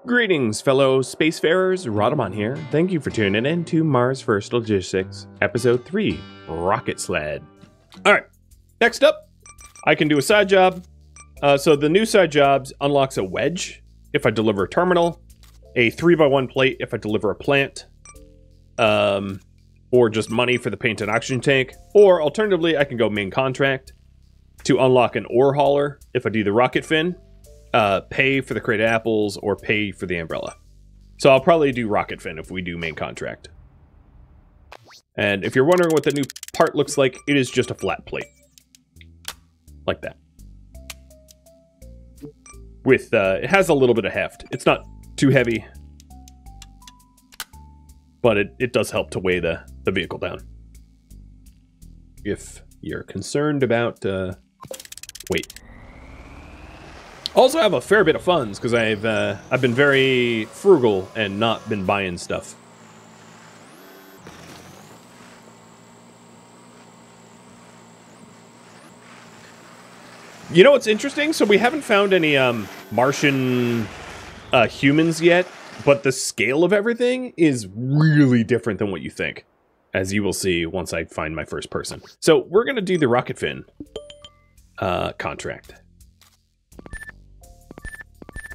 Greetings, fellow spacefarers. Rhadamant here. Thank you for tuning in to Mars First Logistics, Episode 3, Rocketsled. Alright, next up, I can do a side job. So the new side jobs unlocks a wedge if I deliver a terminal, a 3x1 plate if I deliver a plant, or just money for the paint and oxygen tank, or alternatively, I can go main contract to unlock an ore hauler if I do the rocket fin. Pay for the crate of apples or pay for the umbrella. So I'll probably do rocket fin if we do main contract. And if you're wondering what the new part looks like, it is just a flat plate. Like that. With, it has a little bit of heft. It's not too heavy. But it does help to weigh the vehicle down. If you're concerned about, weight. Also have a fair bit of funds, because I've been very frugal and not been buying stuff. You know what's interesting? So we haven't found any Martian humans yet, but the scale of everything is really different than what you think, as you will see once I find my first person. So we're going to do the rocket fin contract.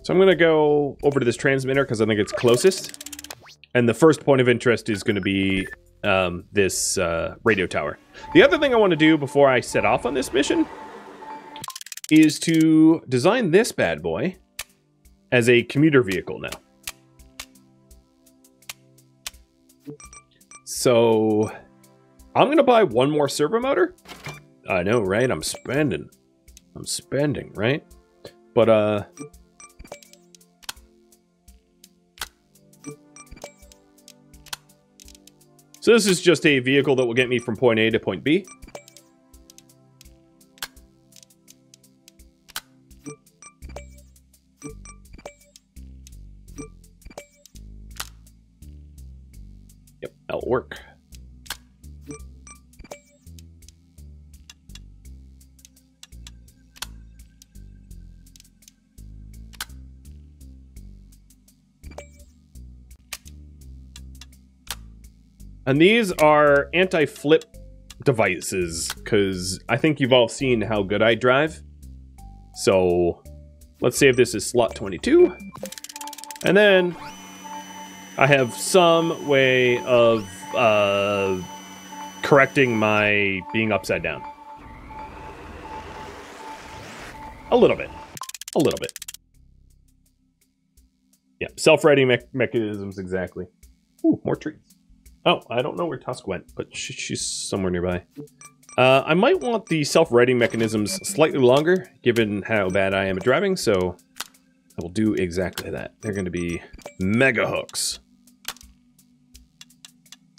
So I'm going to go over to this transmitter because I think it's closest. And the first point of interest is going to be this radio tower. The other thing I want to do before I set off on this mission is to design this bad boy as a commuter vehicle now. So I'm going to buy one more servo motor. I know, right? I'm spending, right? But, so this is just a vehicle that will get me from point A to point B. Yep, that'll work. And these are anti-flip devices, because I think you've all seen how good I drive. So let's save this as slot 22. And then I have some way of correcting my being upside down. A little bit. A little bit. Yeah, self-righting mechanisms, exactly. Ooh, more trees. Oh, I don't know where Tusk went, but she's somewhere nearby. I might want the self-righting mechanisms slightly longer, given how bad I am at driving, so I will do exactly that. They're going to be mega hooks.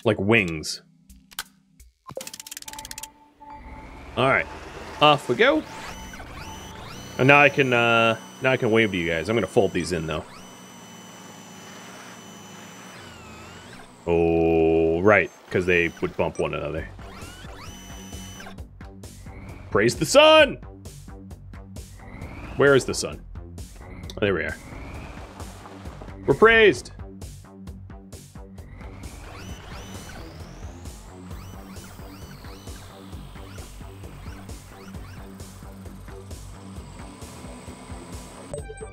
Like wings. Alright, off we go. And now I can wave to you guys. I'm going to fold these in, though. Oh, right, because they would bump one another. Praise the sun! Where is the sun? Oh, there we are. We're praised!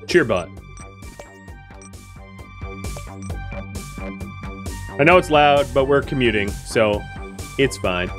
Cheerbot. I know it's loud, but we're commuting, so it's fine.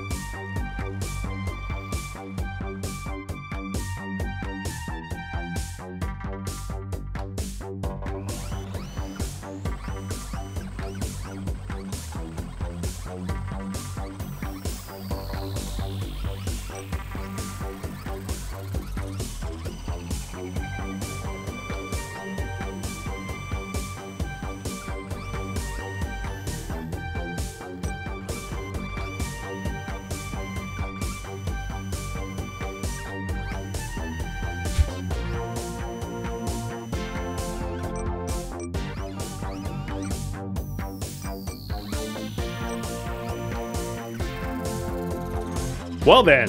Well then.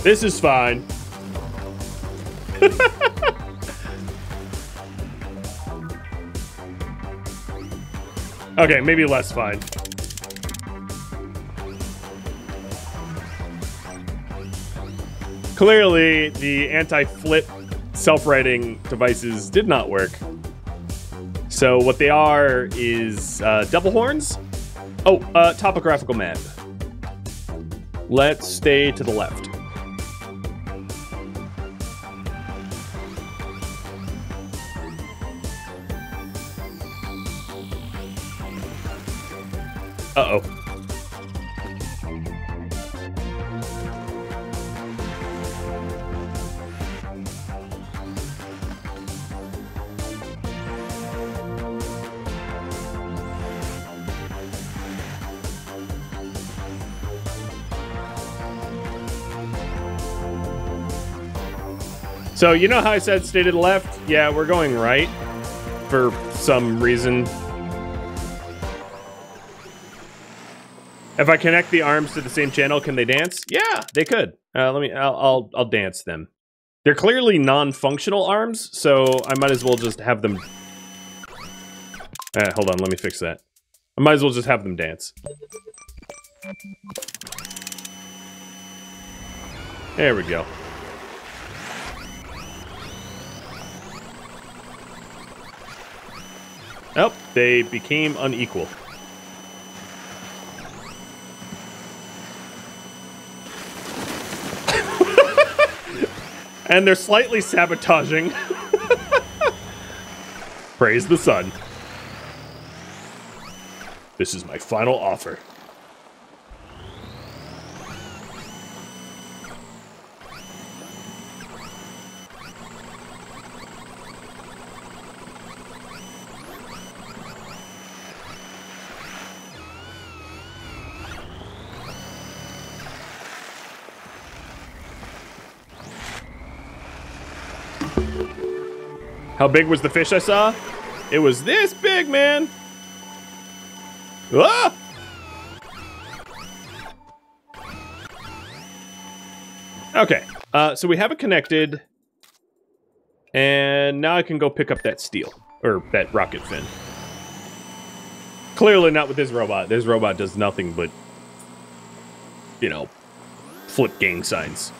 This is fine. Okay, maybe less fine. Clearly, the anti-flip self-righting devices did not work. So what they are is double horns. Oh, topographical map. Let's stay to the left. Uh-oh. So, you know how I said stay to the left? Yeah, we're going right for some reason. If I connect the arms to the same channel, can they dance? Yeah, they could. I'll dance them. They're clearly non-functional arms, so I might as well just have them... hold on, let me fix that. I might as well just have them dance. There we go. Oh, they became unequal. And they're slightly sabotaging. Praise the sun. This is my final offer. How big was the fish I saw? It was this big, man. Ah! Okay, so we have it connected. And now I can go pick up that steel, or that rocket fin. Clearly not with this robot. This robot does nothing but, you know, flip gang signs.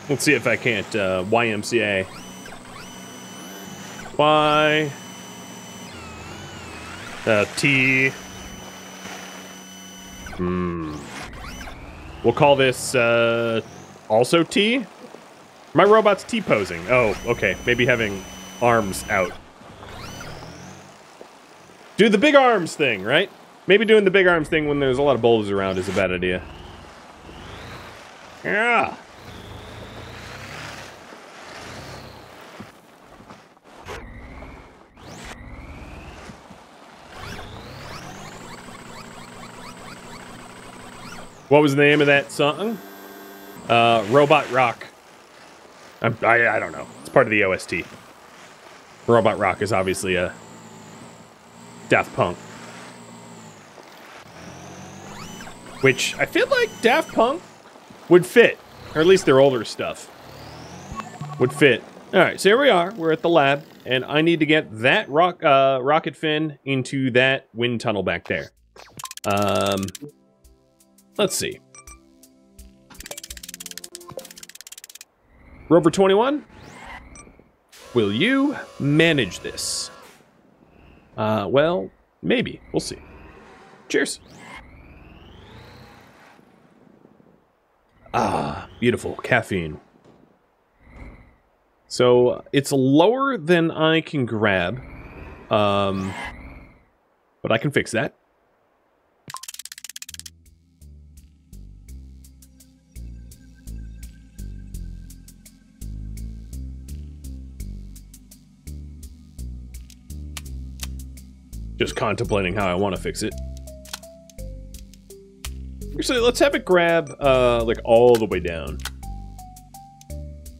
Let's see if I can't YMCA. Y. T. We'll call this also T. My robot's T-posing. Oh, okay. Maybe having arms out. Do the big arms thing, right? Maybe doing the big arms thing when there's a lot of bulbs around is a bad idea. Yeah. What was the name of that song? Robot Rock. I don't know. It's part of the OST. Robot Rock is obviously a Daft Punk. Which I feel like Daft Punk would fit. Or at least their older stuff would fit. Alright, so here we are. We're at the lab. And I need to get that rocket fin into that wind tunnel back there. Let's see. Rover 21, will you manage this? Well, maybe. We'll see. Cheers. Ah, beautiful. Caffeine. So, it's lower than I can grab. But I can fix that. Just contemplating how I want to fix it. Actually, let's have it grab, like, all the way down.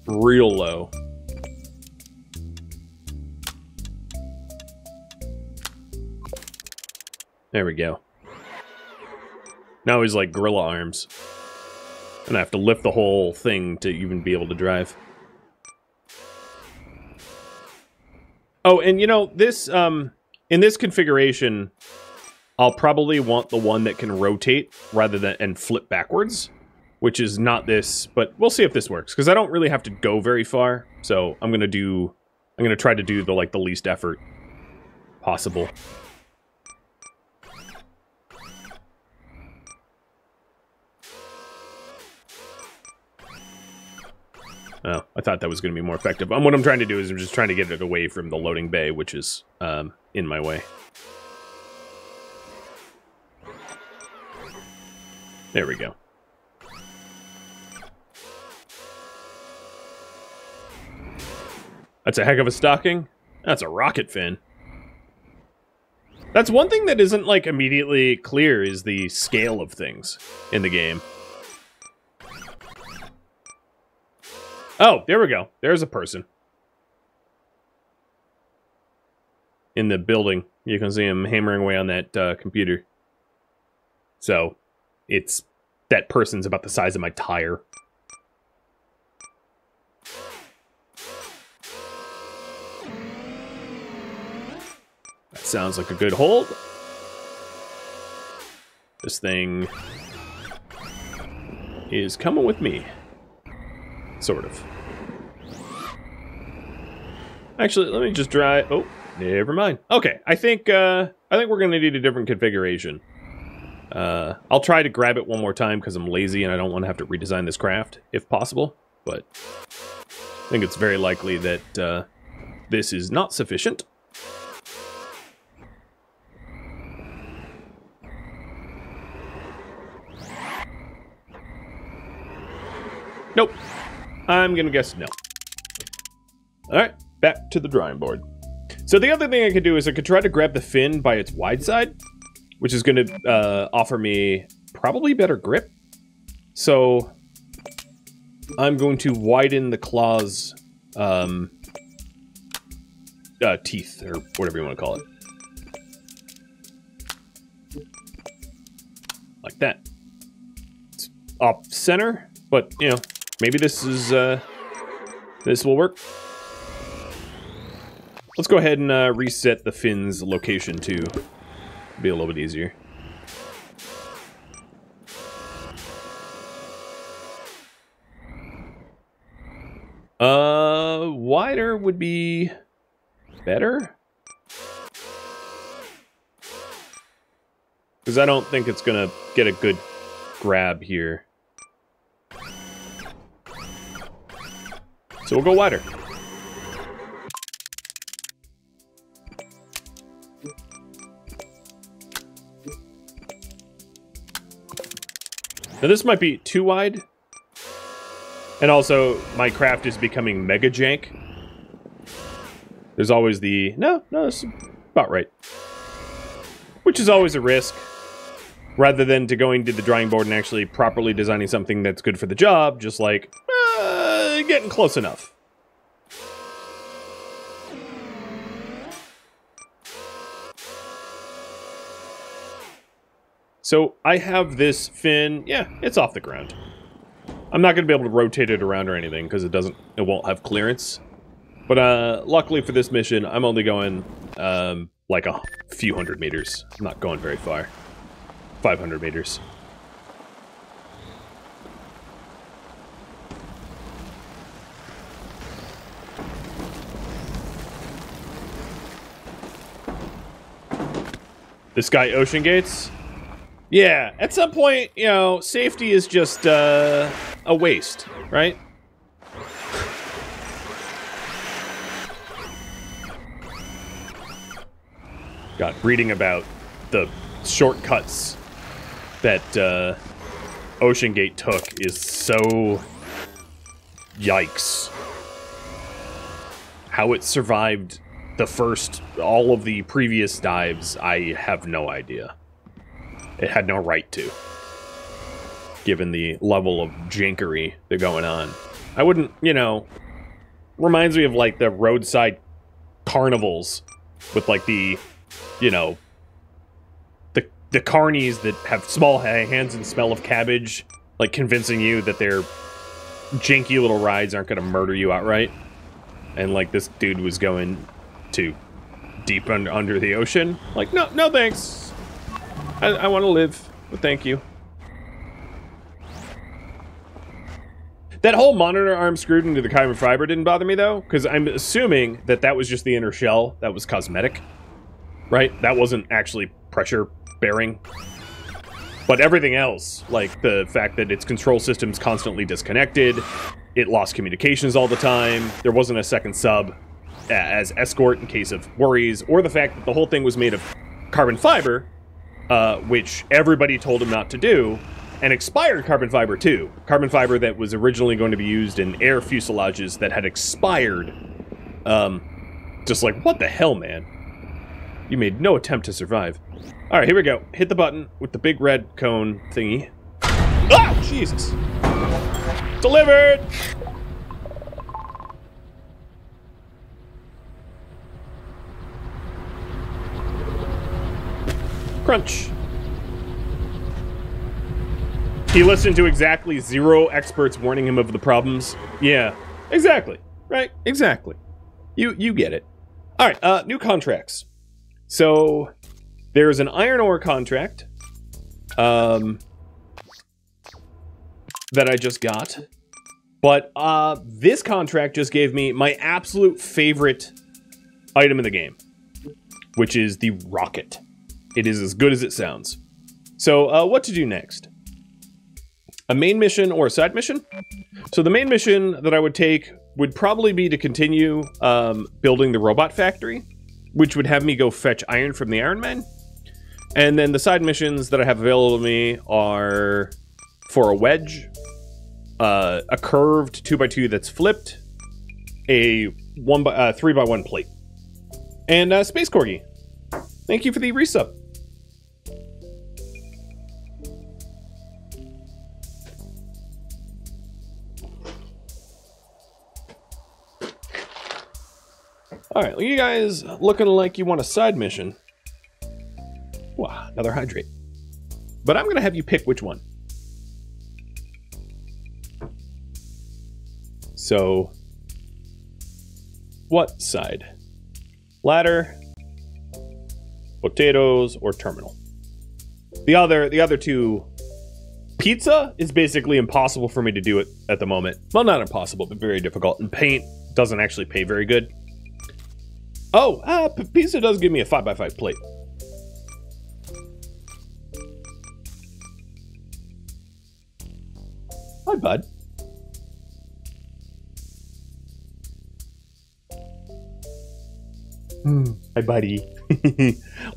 Real low. There we go. Now he's like gorilla arms. And I have to lift the whole thing to even be able to drive. Oh, and you know, this, in this configuration, I'll probably want the one that can rotate rather than, and flip backwards, which is not this, but we'll see if this works, because I don't really have to go very far, so I'm gonna try to do the, like, the least effort possible. Oh, I thought that was going to be more effective. What I'm trying to do is I'm just trying to get it away from the loading bay, which is in my way. There we go. That's a heck of a stocking. That's a rocket fin. That's one thing that isn't, like, immediately clear is the scale of things in the game. Oh, there we go. There's a person. In the building. You can see him hammering away on that computer. So, it's... that person's about the size of my tire. That sounds like a good hold. This thing is coming with me. Sort of. Actually, let me just drive. Oh, never mind. Okay, I think we're gonna need a different configuration. I'll try to grab it one more time because I'm lazy and I don't want to have to redesign this craft if possible. But I think it's very likely that this is not sufficient. Nope. I'm gonna guess no. Alright, back to the drawing board. So the other thing I could do is I could try to grab the fin by its wide side, which is gonna offer me probably better grip. So I'm going to widen the claw's teeth, or whatever you want to call it. Like that. It's off center, but, you know, maybe this is, this will work. Let's go ahead and reset the fin's location too. Be a little bit easier. Wider would be better. Because I don't think it's gonna get a good grab here. So we'll go wider. Now this might be too wide. And also, my craft is becoming mega jank. There's always the... No, it's about right. Which is always a risk. Rather than to going to the drawing board and actually properly designing something that's good for the job, just like, getting close enough. So I have this fin, yeah, it's off the ground. I'm not going to be able to rotate it around or anything because it won't have clearance. But luckily for this mission, I'm only going like a few hundred meters. I'm not going very far. 500 meters. This guy Ocean Gates? Yeah, at some point, you know, safety is just a waste, right? God, reading about the shortcuts that Ocean Gate took is so... yikes. How it survived all of the previous dives, I have no idea. It had no right to, given the level of jankery they're going on. I wouldn't, you know, reminds me of like the roadside carnivals with like the, you know, the carnies that have small hands and smell of cabbage, like convincing you that their janky little rides aren't going to murder you outright. And like this dude was going to deep under the ocean. Like, no thanks. I want to live, but thank you. That whole monitor arm screwed into the carbon fiber didn't bother me, though, because I'm assuming that that was just the inner shell that was cosmetic, right? That wasn't actually pressure bearing. But everything else, like the fact that its control system's constantly disconnected, it lost communications all the time, there wasn't a second sub as escort in case of worries, or the fact that the whole thing was made of carbon fiber, which everybody told him not to do, and expired carbon fiber too. Carbon fiber that was originally going to be used in air fuselages that had expired. Just like, what the hell, man? You made no attempt to survive. Alright, here we go. Hit the button with the big red cone thingy. Ah! Jesus! Delivered! Crunch. He listened to exactly 0 experts warning him of the problems. Yeah, exactly. Right? Exactly. You get it. Alright, new contracts. So, there's an iron ore contract that I just got. But this contract just gave me my absolute favorite item in the game, which is the rocket. It is as good as it sounds. So, what to do next? A main mission or a side mission? So the main mission that I would take would probably be to continue building the robot factory, which would have me go fetch iron from the Iron Man. And then the side missions that I have available to me are for a wedge, a curved 2x2 that's flipped, a 3x1 plate, and Space Corgi. Thank you for the resub. Alright, well, you guys looking like you want a side mission. Wow, another hydrate. But I'm going to have you pick which one. So, what side? Ladder, potatoes, or terminal? The other two... Pizza is basically impossible for me to do it at the moment. Well, not impossible, but very difficult. And paint doesn't actually pay very good. Oh, pizza does give me a 5x5 plate. Hi, bud. Hi, buddy.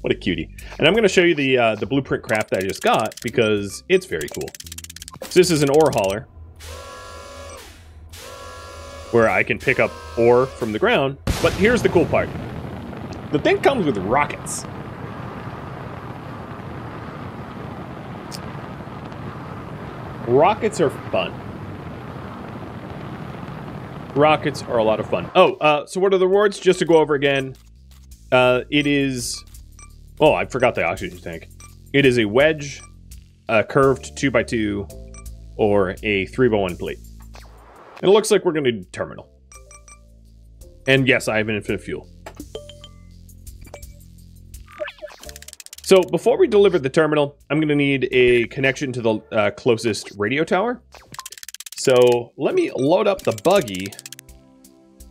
What a cutie. And I'm going to show you the blueprint craft that I just got because it's very cool. So this is an ore hauler where I can pick up ore from the ground. But here's the cool part. The thing comes with rockets. Rockets are fun. Rockets are a lot of fun. Oh, so what are the rewards? Just to go over again. It is... Oh, I forgot the oxygen tank. It is a wedge, a curved 2x2, or a 3x1 plate. And it looks like we're going to do terminal. And yes, I have an infinite fuel. So before we deliver the terminal, I'm going to need a connection to the closest radio tower. So let me load up the buggy,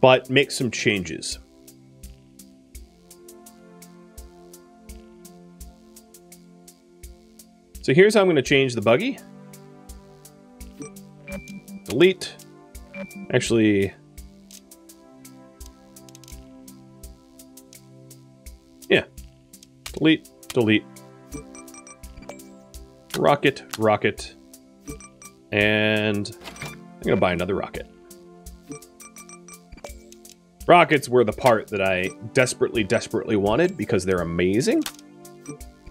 but make some changes. So here's how I'm going to change the buggy. Delete. Actually... Yeah. Delete. Delete. Rocket. Rocket. And I'm going to buy another rocket. Rockets were the part that I desperately, desperately wanted because they're amazing.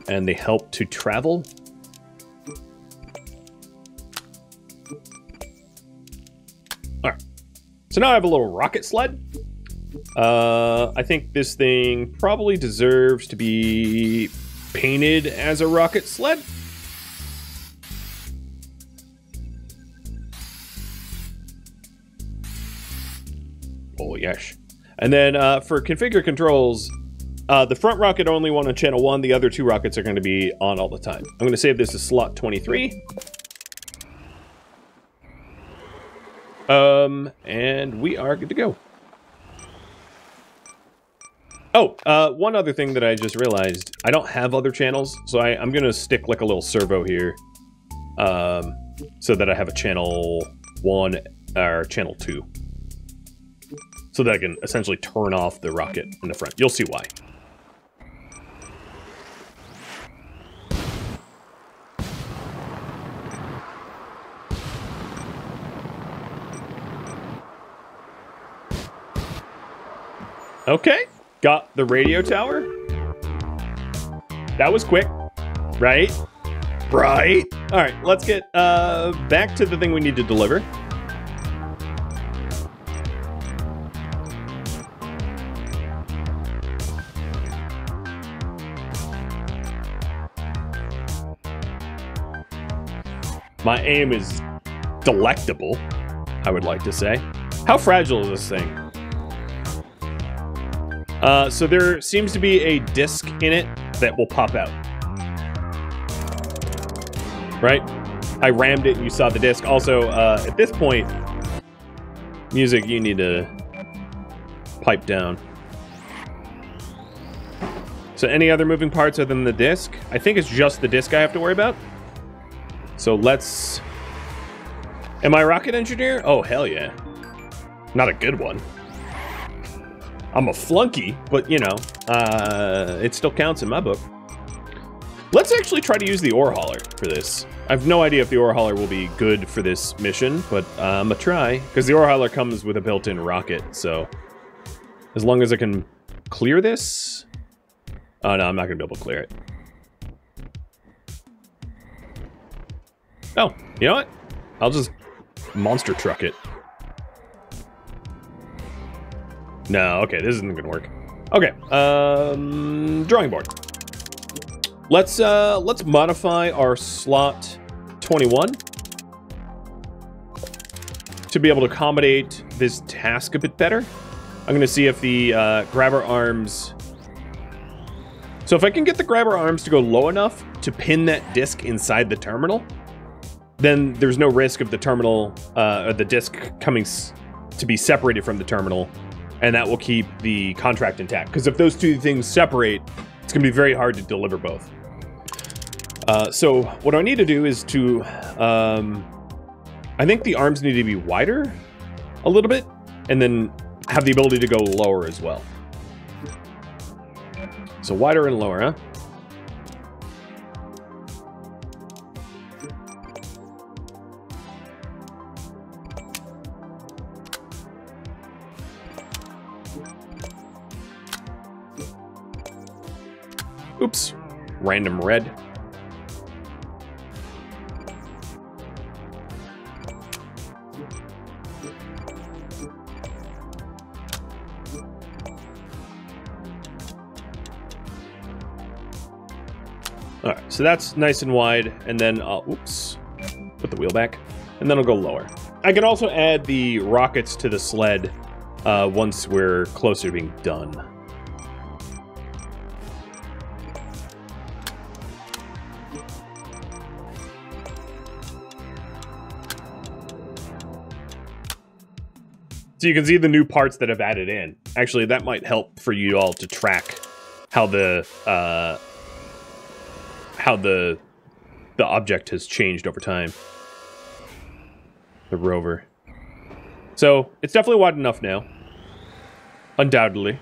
And they help to travel. Alright. So now I have a little rocket sled. I think this thing probably deserves to be painted as a rocket sled. Yes. And then for configure controls, the front rocket only one on channel 1. The other 2 rockets are going to be on all the time. I'm going to save this as slot 23. And we are good to go. Oh, one other thing that I just realized. I don't have other channels, so I'm going to stick like a little servo here. So that I have a channel 1 or channel 2. So that I can essentially turn off the rocket in the front. You'll see why. Okay, got the radio tower. That was quick, right? Right. All right, let's get back to the thing we need to deliver. My aim is delectable, I would like to say. How fragile is this thing? So there seems to be a disc in it that will pop out. Right? I rammed it and you saw the disc. Also, at this point, music, you need to pipe down. So any other moving parts other than the disc? I think it's just the disc I have to worry about. So let's... Am I a rocket engineer? Oh, hell yeah. Not a good one. I'm a flunky, but, you know, it still counts in my book. Let's actually try to use the ore hauler for this. I have no idea if the ore hauler will be good for this mission, but I'm gonna try. Because the ore hauler comes with a built-in rocket, so... As long as I can clear this... Oh, no, I'm not gonna be able to clear it. Oh, you know what? I'll just monster truck it. No, okay, this isn't gonna work. Okay, drawing board. Let's modify our slot 21 to be able to accommodate this task a bit better. I'm gonna see if the grabber arms. So if I can get the grabber arms to go low enough to pin that disc inside the terminal, then there's no risk of the terminal or the disc coming to be separated from the terminal. And that will keep the contract intact. Because if those two things separate, it's going to be very hard to deliver both. So what I need to do is to... I think the arms need to be wider a little bit. And then have the ability to go lower as well. So wider and lower, huh? Oops. Random red. Alright, so that's nice and wide, and then I'll, oops, put the wheel back, and then I'll go lower. I can also add the rockets to the sled once we're closer to being done. So you can see the new parts that I've added in. Actually, that might help for you all to track how the object has changed over time. The rover. So it's definitely wide enough now. Undoubtedly.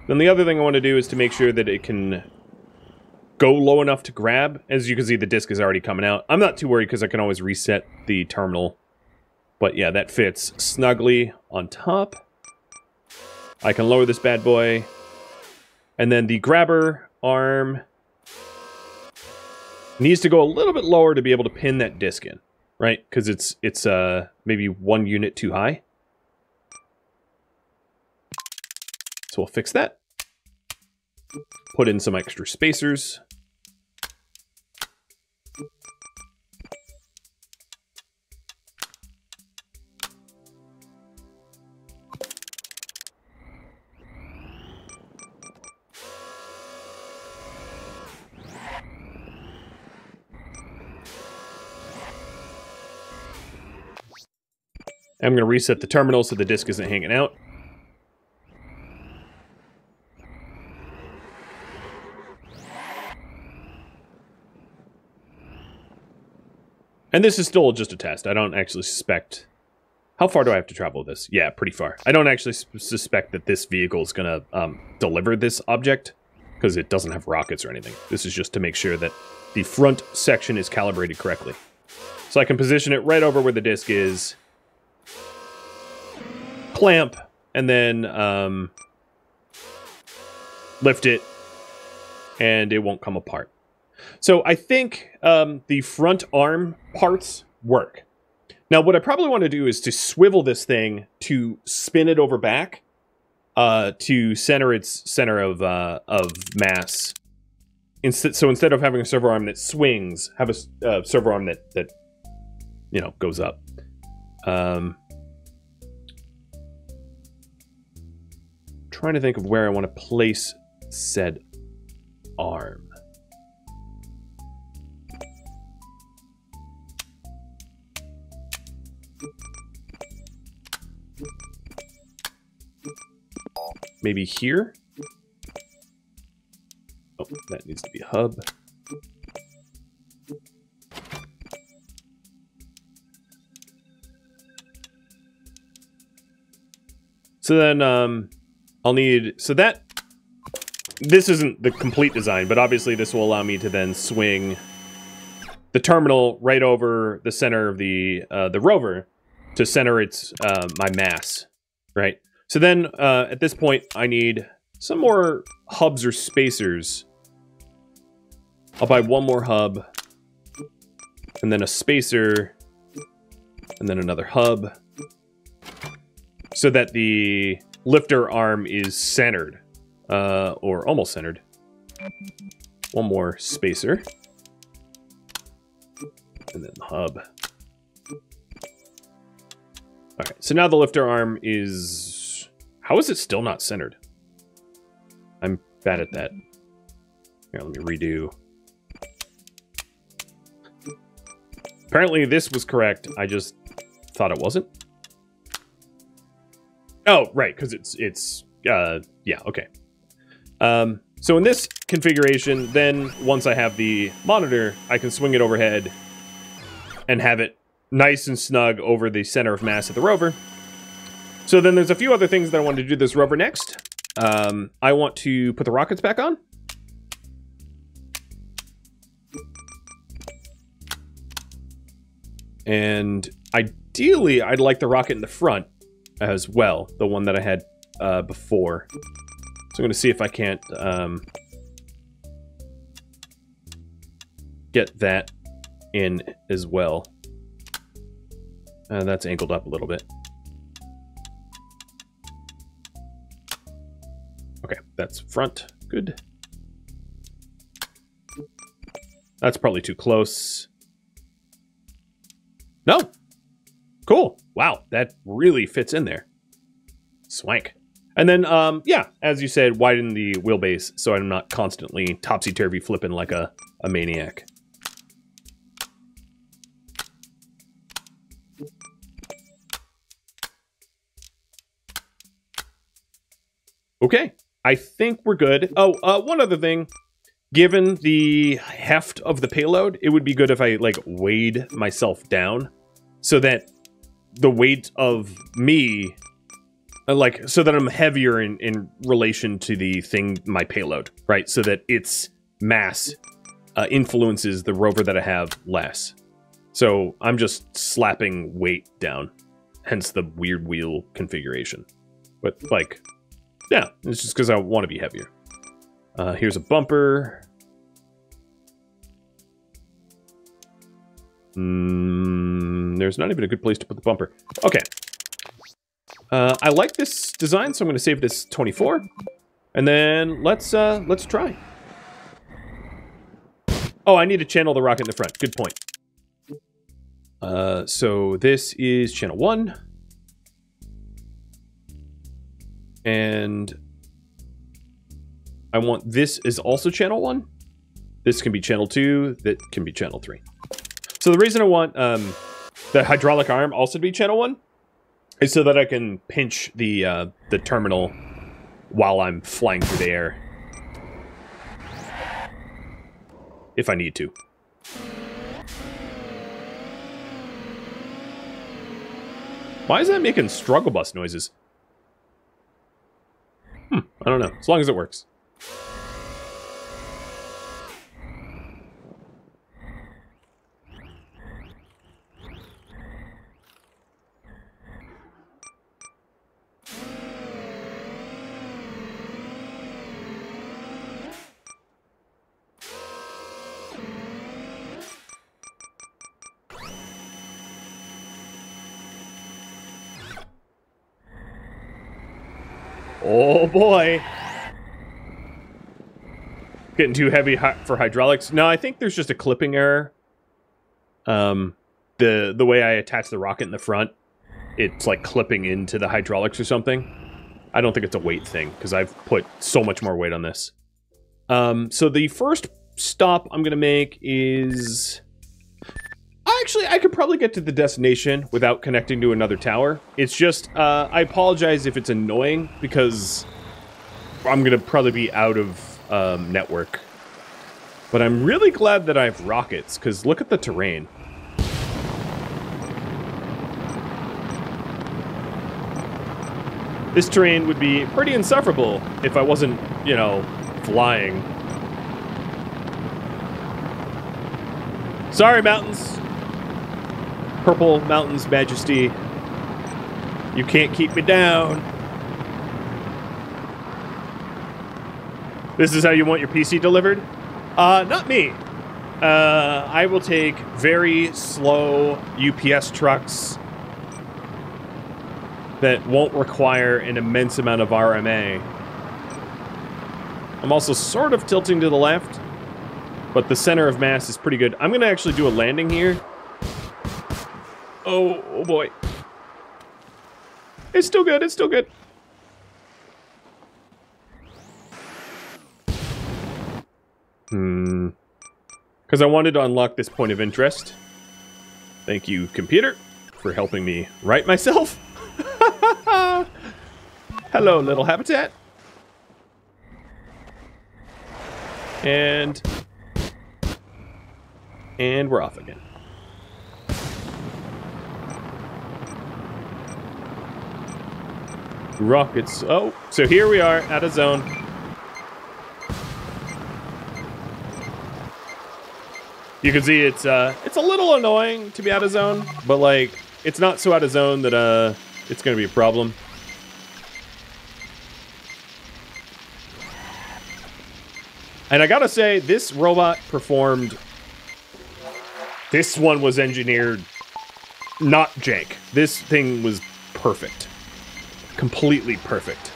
Then the other thing I want to do is to make sure that it can go low enough to grab. As you can see, the disc is already coming out. I'm not too worried because I can always reset the terminal. But yeah, that fits snugly on top. I can lower this bad boy. And then the grabber arm needs to go a little bit lower to be able to pin that disc in, right? Because it's maybe 1 unit too high. So we'll fix that. Put in some extra spacers. I'm going to reset the terminal so the disk isn't hanging out. And this is still just a test. I don't actually suspect... How far do I have to travel with this? Yeah, pretty far. I don't actually suspect that this vehicle is going to deliver this object, because it doesn't have rockets or anything. This is just to make sure that the front section is calibrated correctly. So I can position it right over where the disk is, clamp, and then lift it, and it won't come apart. So I think the front arm parts work. Now, what I probably want to do is to swivel this thing to spin it over back to center its center of mass. So instead of having a servo arm that swings, have a servo arm that you know, goes up. Trying to think of where I want to place said arm. Maybe here? Oh, that needs to be a hub. So then, I'll need... So that... This isn't the complete design, but obviously this will allow me to then swing the terminal right over the center of the rover to center its my mass, right? So then, at this point, I need some more hubs or spacers. I'll buy one more hub, and then a spacer, and then another hub, so that the lifter arm is centered, or almost centered. One more spacer, and then the hub. All right, so now the lifter arm is... How is it still not centered? I'm bad at that. Here, let me redo. Apparently this was correct. I just thought it wasn't. Oh, right, because it's yeah, okay. So in this configuration, then once I have the monitor, I can swing it overhead and have it nice and snug over the center of mass of the rover. So then there's a few other things that I want to do this rover next. I want to put the rockets back on. And ideally, I'd like the rocket in the front as well, the one that I had before. So I'm going to see if I can't get that in as well. That's angled up a little bit. Okay, that's front. Good. That's probably too close. No. Cool. Wow, that really fits in there. Swank. And then, yeah, as you said, widen the wheelbase so I'm not constantly topsy-turvy flipping like a maniac. Okay, I think we're good. Oh, one other thing. Given the heft of the payload, it would be good if I, like, weighed myself down so that the weight of me, like, so that I'm heavier in relation to the thing, my payload, right? So that its mass influences the rover that I have less. So I'm just slapping weight down, hence the weird wheel configuration. But, like... yeah, it's just because I want to be heavier. Here's a bumper. There's not even a good place to put the bumper. Okay. I like this design, so I'm going to save this 24. And then let's try. Oh, I need to channel the rocket in the front. Good point. So this is channel 1. And I want this is also channel 1. This can be channel 2. That can be channel 3. So the reason I want the hydraulic arm also to be channel 1 is so that I can pinch the terminal while I'm flying through the air. If I need to. Why is that making struggle bus noises? I don't know. As long as it works. Oh boy. Getting too heavy for hydraulics. No, I think there's just a clipping error. The way I attach the rocket in the front, it's like clipping into the hydraulics or something. I don't think it's a weight thing, because I've put so much more weight on this. So the first stop I'm going to make is... Actually, I could probably get to the destination without connecting to another tower. It's just, I apologize if it's annoying, because I'm going to probably be out of network. But I'm really glad that I have rockets, because look at the terrain. This terrain would be pretty insufferable if I wasn't, you know, flying. Sorry, mountains. Purple Mountain's Majesty. You can't keep me down. This is how you want your PC delivered? Not me. I will take very slow UPS trucks that won't require an immense amount of RMA. I'm also sort of tilting to the left, but the center of mass is pretty good. I'm going to actually do a landing here. Oh boy. It's still good, it's still good. Because I wanted to unlock this point of interest. Thank you, computer, for helping me write myself. Hello, little habitat. And we're off again. Rockets. Oh, so here we are, out of zone. You can see it's a little annoying to be out of zone, but like it's not so out of zone that it's gonna be a problem. And I gotta say, this robot performed. This one was engineered not jank. This thing was perfect. Completely perfect.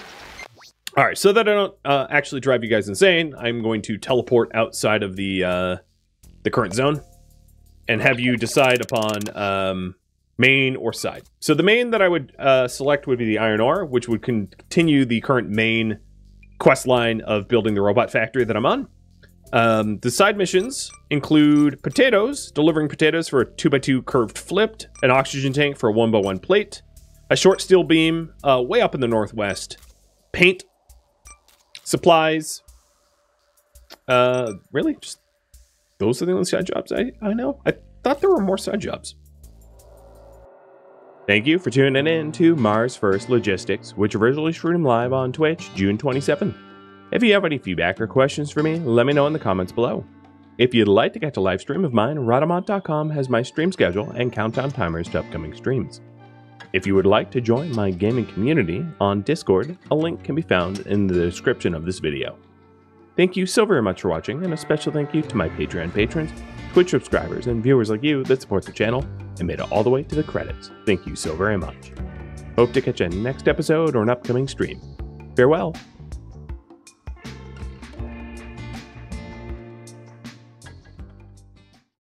All right, so that I don't actually drive you guys insane, I'm going to teleport outside of the current zone and have you decide upon main or side. So the main that I would select would be the iron ore, which would continue the current main quest line of building the robot factory that I'm on. The side missions include potatoes, delivering potatoes for a 2x2 curved flipped, an oxygen tank for a 1x1 plate, a short steel beam way up in the northwest, paint, supplies. Really? Just those are the only side jobs I know? I thought there were more side jobs. Thank you for tuning in to Mars First Logistics, which originally streamed live on Twitch June 27th. If you have any feedback or questions for me, let me know in the comments below. If you'd like to catch a live stream of mine, Rhadamant.com has my stream schedule and countdown timers to upcoming streams. If you would like to join my gaming community on Discord, a link can be found in the description of this video. Thank you so very much for watching, and a special thank you to my Patreon patrons, Twitch subscribers, and viewers like you that support the channel and made it all the way to the credits. Thank you so very much. Hope to catch you in the next episode or an upcoming stream. Farewell.